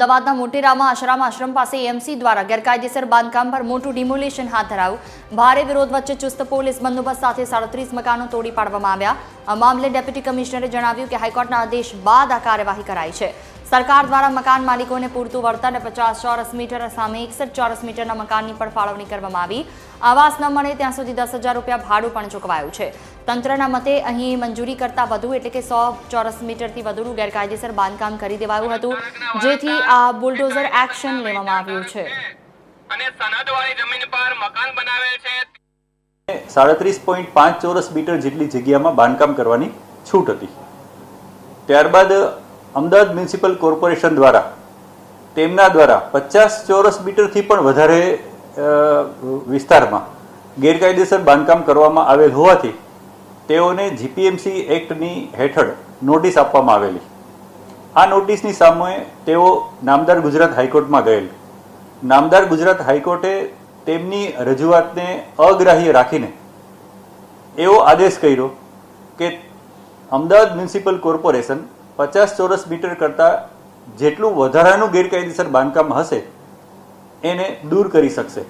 અમદાવાદના મોટેરામાં આશ્રમ પાસે એએમસી દ્વારા ગેરકાયદેસર બાંધકામ પર મોટું ડિમોલિશન હાથ ધરાયું. ભારે વિરોધ વચ્ચે ચુસ્ત પોલીસ બંદોબસ્ત સાથે 37 મકાનો તોડી પાડવામાં આવ્યા. આ મામલે ડેપ્યુટી કમિશનરે જણાવ્યું કે હાઈકોર્ટના આદેશ બાદ આ કાર્યવાહી કરાઈ છે. સરકાર દ્વારા મકાન માલિકોને પૂરતું વળતર 50 ચોરસ મીટર સામે 61 ચોરસ મીટરના મકાનની પણ ફાળવણી કરવામાં આવી. આવાસ ન મળે ત્યાં સુધી 10,000 રૂપિયા ભાડું પણ ચૂકવાયું છે. તંત્રના મતે અહીં મંજૂરી કરતા વધુ એટલે કે 100 ચોરસ મીટરથી વધુનું ગેરકાયદેસર બાંધકામ કરી દેવાયું હતું, જેથી આ બુલડોઝર એક્શન લેવામાં આવ્યું છે. અને સનદવાળી જમીન પર મકાન બનાવેલ છે. 37.5 ચોરસ મીટર જેટલી જગ્યામાં બાંધકામ કરવાની છૂટ હતી. ત્યારબાદ અમદાવાદ મ્યુનિસિપલ કોર્પોરેશન દ્વારા તેમના દ્વારા 50 ચોરસ મીટરથી પણ વધારે વિસ્તારમાં ગેરકાયદેસર બાંધકામ કરવામાં આવેલ હોવાથી તેઓને જીપીએમસી એક્ટની હેઠળ નોટિસ આપવામાં આવેલી. આ નોટિસની સામે તેઓ નામદાર ગુજરાત હાઈકોર્ટમાં ગયેલ. નામદાર ગુજરાત હાઈકોર્ટે તેમની રજૂઆતને અગ્રાહ્ય રાખીને એવો આદેશ કર્યો કે અમદાવાદ મ્યુનિસિપલ કોર્પોરેશન 50 ચોરસ મીટર કરતાં જેટલું વધારાનું ગેરકાયદેસર બાંધકામ હશે એને દૂર કરી શકશે.